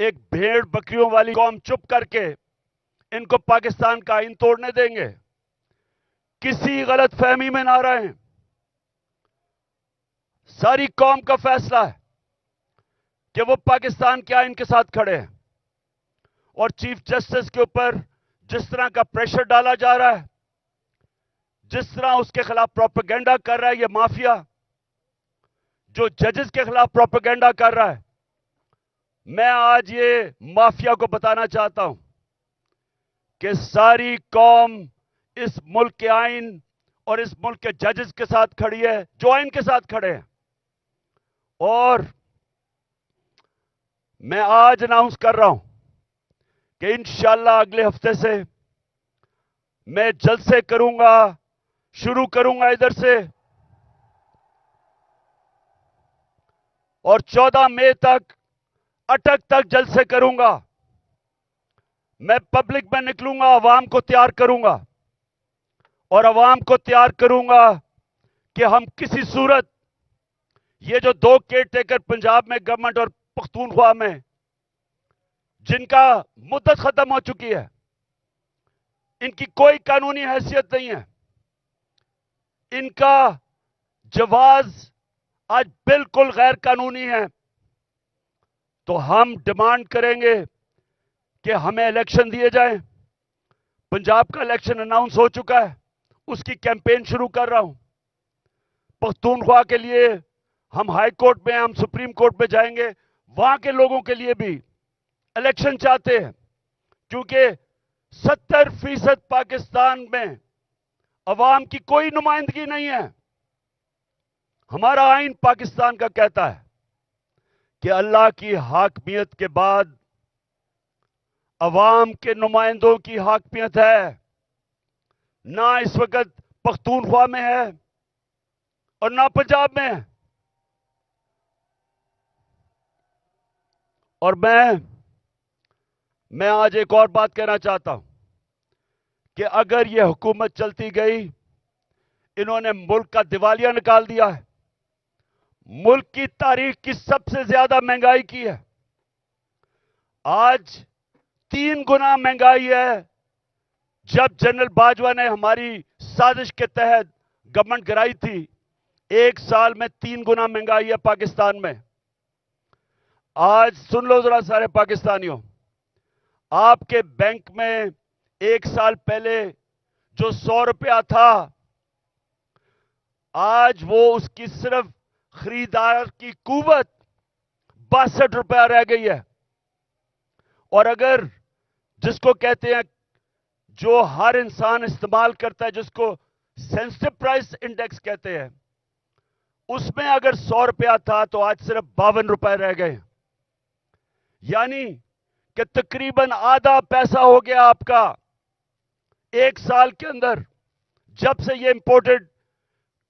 ایک بھیڑ بکریوں والی قوم چپ کر کے ان کو پاکستان کا آئین توڑنے دیں گے؟ کسی غلط فہمی میں نہ رہیں. ساری قوم کا فیصلہ ہے کہ وہ پاکستان کے آئین کے ساتھ کھڑے ہیں. اور چیف جسٹس کے اوپر جس طرح کا پریشر ڈالا جا رہا ہے، جس طرح اس کے خلاف پروپیگنڈا کر رہا ہے یہ مافیا، جو ججز کے خلاف پروپیگنڈا کر رہا ہے، میں آج یہ مافیا کو بتانا چاہتا ہوں کہ ساری قوم اس ملک کے آئین اور اس ملک کے ججز کے ساتھ کھڑی ہے جو آئین کے ساتھ کھڑے ہیں. اور میں آج اناؤنس کر رہا ہوں کہ انشاءاللہ اگلے ہفتے سے میں جلسے کروں گا، شروع کروں گا ادھر سے، اور 14 مئی تک اٹک تک جلسے کروں گا. میں پبلک میں نکلوں گا، عوام کو تیار کروں گا، اور عوام کو تیار کروں گا کہ ہم کسی صورت یہ جو 2 کیئر ٹیکر پنجاب میں گورنمنٹ اور پختونخوا میں جن کا مدت ختم ہو چکی ہے، ان کی کوئی قانونی حیثیت نہیں ہے، ان کا جواز آج بالکل غیر قانونی ہے. تو ہم ڈیمانڈ کریں گے کہ ہمیں الیکشن دیے جائیں. پنجاب کا الیکشن اناؤنس ہو چکا ہے، اس کی کیمپین شروع کر رہا ہوں. پختونخوا کے لیے ہم ہائی کورٹ میں، ہم سپریم کورٹ میں جائیں گے. وہاں کے لوگوں کے لیے بھی الیکشن چاہتے ہیں، کیونکہ 70% پاکستان میں عوام کی کوئی نمائندگی نہیں ہے. ہمارا آئین پاکستان کا کہتا ہے کہ اللہ کی حاکمیت کے بعد عوام کے نمائندوں کی حاکمیت ہے. نہ اس وقت پختونخوا میں ہے اور نہ پنجاب میں ہے. اور میں آج ایک اور بات کہنا چاہتا ہوں کہ اگر یہ حکومت چلتی گئی، انہوں نے ملک کا دیوالیہ نکال دیا ہے، ملک کی تاریخ کی سب سے زیادہ مہنگائی کی ہے. آج 3 گنا مہنگائی ہے. جب جنرل باجوہ نے ہماری سازش کے تحت گورنمنٹ گرائی تھی، 1 سال میں 3 گنا مہنگائی ہے پاکستان میں. آج سن لو ذرا سارے پاکستانیوں، آپ کے بینک میں 1 سال پہلے جو 100 روپیہ تھا، آج وہ اس کی صرف خریدار کی قوت 62 روپیہ رہ گئی ہے. اور اگر جس کو کہتے ہیں، جو ہر انسان استعمال کرتا ہے، جس کو سینسٹیو پرائس انڈیکس کہتے ہیں، اس میں اگر 100 روپیہ تھا تو آج صرف 52 روپے رہ گئے. یعنی کہ تقریباً آدھا پیسہ ہو گیا آپ کا 1 سال کے اندر، جب سے یہ امپورٹڈ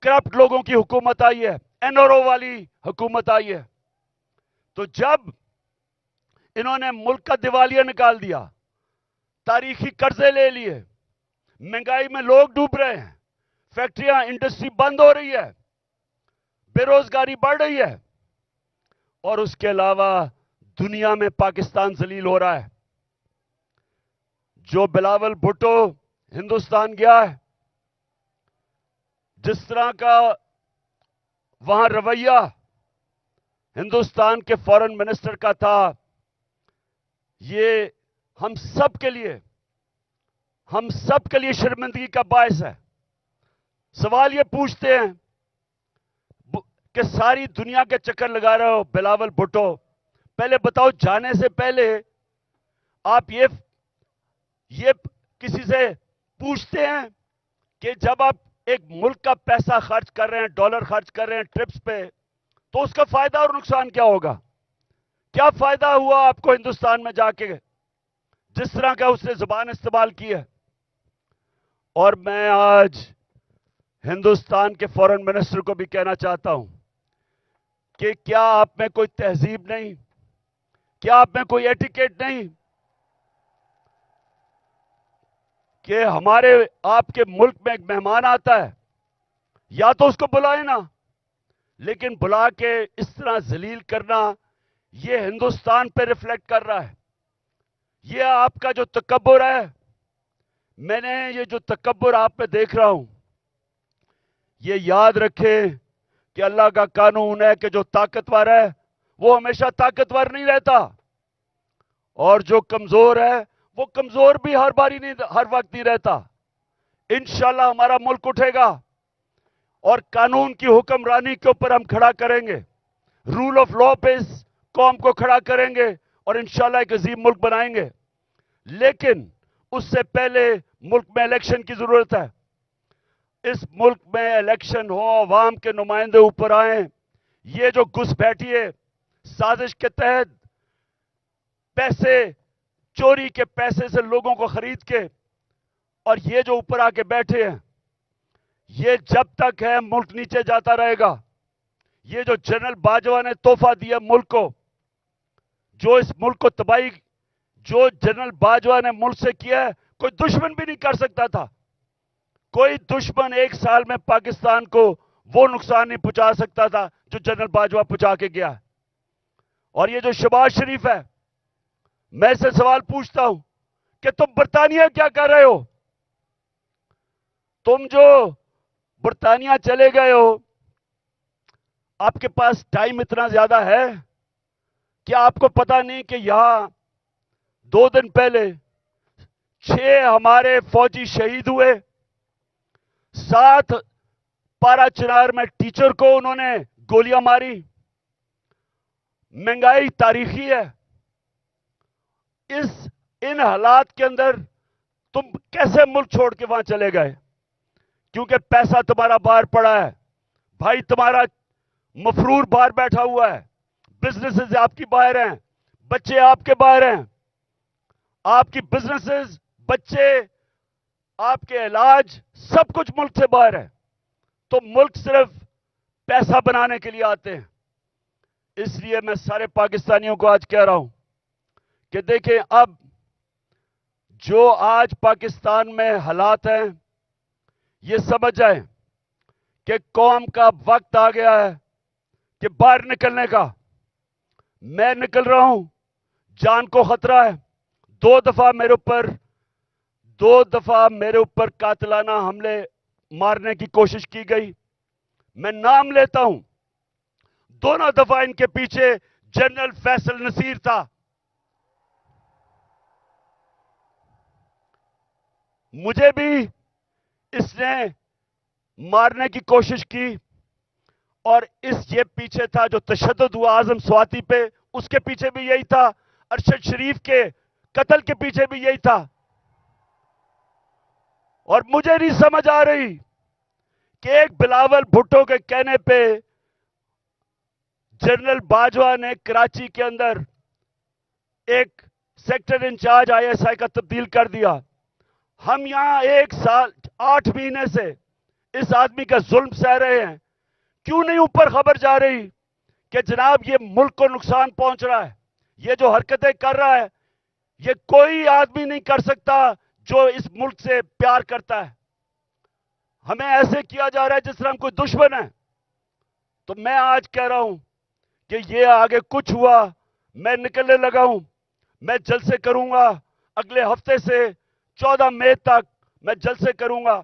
کرپٹ لوگوں کی حکومت آئی ہے، این آر او والی حکومت آئی ہے. تو جب انہوں نے ملک کا دیوالیہ نکال دیا، تاریخی قرضے لے لیے، مہنگائی میں لوگ ڈوب رہے ہیں، فیکٹریاں، انڈسٹری بند ہو رہی ہے، بے روزگاری بڑھ رہی ہے، اور اس کے علاوہ دنیا میں پاکستان ذلیل ہو رہا ہے. جو بلاول بھٹو ہندوستان گیا ہے، جس طرح کا وہاں رویہ ہندوستان کے فارن منسٹر کا تھا، یہ ہم سب کے لیے شرمندگی کا باعث ہے. سوال یہ پوچھتے ہیں کہ ساری دنیا کے چکر لگا رہے ہو بلاول بھٹو، پہلے بتاؤ جانے سے پہلے آپ یہ کسی سے پوچھتے ہیں کہ جب آپ ایک ملک کا پیسہ خرچ کر رہے ہیں، ڈالر خرچ کر رہے ہیں ٹرپس پہ، تو اس کا فائدہ اور نقصان کیا ہوگا؟ کیا فائدہ ہوا آپ کو ہندوستان میں جا کے، جس طرح کا اس نے زبان استعمال کی ہے؟ اور میں آج ہندوستان کے فارن منسٹر کو بھی کہنا چاہتا ہوں کہ کیا آپ میں کوئی تہذیب نہیں؟ کیا آپ میں کوئی ایٹیکیٹ نہیں کہ ہمارے آپ کے ملک میں ایک مہمان آتا ہے، یا تو اس کو بلائیں نا، لیکن بلا کے اس طرح ذلیل کرنا یہ ہندوستان پہ ریفلیکٹ کر رہا ہے. یہ آپ کا جو تکبر ہے، میں نے یہ جو تکبر آپ میں دیکھ رہا ہوں، یہ یاد رکھیں کہ اللہ کا قانون ہے کہ جو طاقتور ہے وہ ہمیشہ طاقتور نہیں رہتا، اور جو کمزور ہے وہ کمزور بھی ہر باری نہیں، ہر وقت نہیں رہتا. انشاءاللہ ہمارا ملک اٹھے گا اور قانون کی حکمرانی کے اوپر ہم کھڑا کریں گے، رول آف لا پہ اس قوم کو کھڑا کریں گے اور انشاءاللہ ایک عظیم ملک بنائیں گے. لیکن اس سے پہلے ملک میں الیکشن کی ضرورت ہے. اس ملک میں الیکشن ہو، عوام کے نمائندے اوپر آئیں. یہ جو گھس بیٹھی ہے سازش کے تحت، پیسے چوری کے پیسے سے لوگوں کو خرید کے، اور یہ جو اوپر آ کے بیٹھے ہیں، یہ جب تک ہے ملک نیچے جاتا رہے گا. یہ جو جنرل باجوہ نے تحفہ دیا ملک کو، جو اس ملک کو تباہی، جو جنرل باجوہ نے ملک سے کیا ہے، کوئی دشمن بھی نہیں کر سکتا تھا. کوئی دشمن ایک سال میں پاکستان کو وہ نقصان نہیں پہنچا سکتا تھا جو جنرل باجوہ پہنچا کے گیا. اور یہ جو شہباز شریف ہے، میں سے سوال پوچھتا ہوں کہ تم برطانیہ کیا کر رہے ہو؟ تم جو برطانیہ چلے گئے ہو، آپ کے پاس ٹائم اتنا زیادہ ہے؟ کیا آپ کو پتا نہیں کہ یہاں 2 دن پہلے 6 ہمارے فوجی شہید ہوئے، 7 پارا چنار میں ٹیچر کو انہوں نے گولیاں ماری. مہنگائی تاریخی ہے. ان حالات کے اندر تم کیسے ملک چھوڑ کے وہاں چلے گئے؟ کیونکہ پیسہ تمہارا باہر پڑا ہے، بھائی تمہارا مفرور باہر بیٹھا ہوا ہے، بزنسز آپ کی باہر ہیں، بچے آپ کے باہر ہیں. آپ کی بزنسز، بچے، آپ کے علاج، سب کچھ ملک سے باہر ہے. تو ملک صرف پیسہ بنانے کے لیے آتے ہیں. اس لیے میں سارے پاکستانیوں کو آج کہہ رہا ہوں کہ دیکھیں، اب جو آج پاکستان میں حالات ہیں، یہ سمجھ جائیں کہ قوم کا وقت آ گیا ہے کہ باہر نکلنے کا. میں نکل رہا ہوں، جان کو خطرہ ہے. 2 دفعہ میرے اوپر قاتلانہ حملے مارنے کی کوشش کی گئی. میں نام لیتا ہوں، دونوں دفعہ ان کے پیچھے جنرل فیصل نصیر تھا. مجھے بھی اس نے مارنے کی کوشش کی، اور یہ پیچھے تھا جو تشدد ہوا اعظم سواتی پہ، اس کے پیچھے بھی یہی تھا. ارشد شریف کے قتل کے پیچھے بھی یہی تھا. اور مجھے نہیں سمجھ آ رہی کہ ایک بلاول بھٹو کے کہنے پہ جنرل باجوہ نے کراچی کے اندر ایک sector in charge I S I کا تبدیل کر دیا. ہم یہاں 1 سال 8 مہینے سے اس آدمی کا ظلم سہ رہے ہیں. کیوں نہیں اوپر خبر جا رہی کہ جناب یہ ملک کو نقصان پہنچ رہا ہے، یہ جو حرکتیں کر رہا ہے، یہ کوئی آدمی نہیں کر سکتا جو اس ملک سے پیار کرتا ہے. ہمیں ایسے کیا جا رہا ہے جس طرح ہم کوئی دشمن ہے. تو میں آج کہہ رہا ہوں کہ یہ آگے کچھ ہوا، میں نکلنے لگا ہوں. میں جلسے کروں گا اگلے ہفتے سے 14 مئی تک، میں جلسے کروں گا.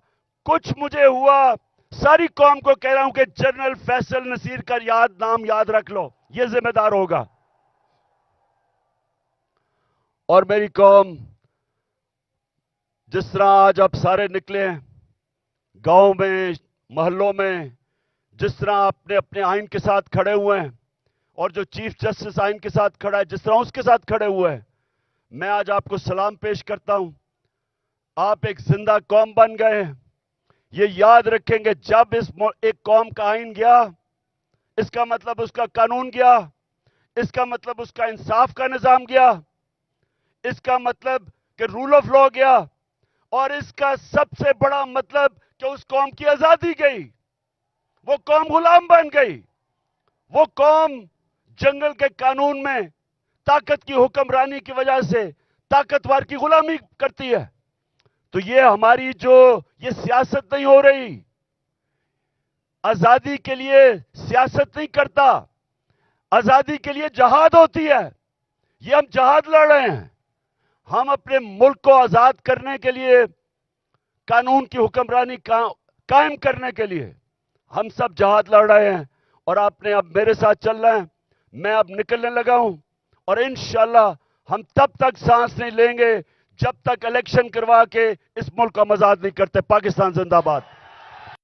کچھ مجھے ہوا، ساری قوم کو کہہ رہا ہوں کہ جنرل فیصل نصیر کا نام یاد رکھ لو، یہ ذمہ دار ہوگا. اور میری قوم، جس طرح آج آپ سارے نکلے ہیں گاؤں میں، محلوں میں، جس طرح اپنے اپنے آئین کے ساتھ کھڑے ہوئے ہیں، اور جو چیف جسٹس آئین کے ساتھ کھڑا ہے جس طرح اس کے ساتھ کھڑے ہوئے ہیں، میں آج آپ کو سلام پیش کرتا ہوں. آپ ایک زندہ قوم بن گئے ہیں. یہ یاد رکھیں گے، جب ایک قوم کا آئین گیا، اس کا مطلب اس کا قانون گیا، اس کا مطلب اس کا انصاف کا نظام گیا، اس کا مطلب کہ رول آف لا گیا، اور اس کا سب سے بڑا مطلب کہ اس قوم کی آزادی گئی. وہ قوم غلام بن گئی. وہ قوم جنگل کے قانون میں طاقت کی حکمرانی کی وجہ سے طاقتور کی غلامی کرتی ہے. تو یہ ہماری یہ سیاست نہیں ہو رہی. آزادی کے لیے سیاست نہیں کرتا. آزادی کے لیے جہاد ہوتی ہے. یہ ہم جہاد لڑ رہے ہیں. ہم اپنے ملک کو آزاد کرنے کے لیے، قانون کی حکمرانی قائم کرنے کے لیے ہم سب جہاد لڑ رہے ہیں. اور آپ نے اب میرے ساتھ چل رہے ہیں. میں اب نکلنے لگا ہوں اور انشاءاللہ ہم تب تک سانس نہیں لیں گے جب تک الیکشن کروا کے اس ملک کو ہم آزاد نہیں کرتے. پاکستان زندہ باد.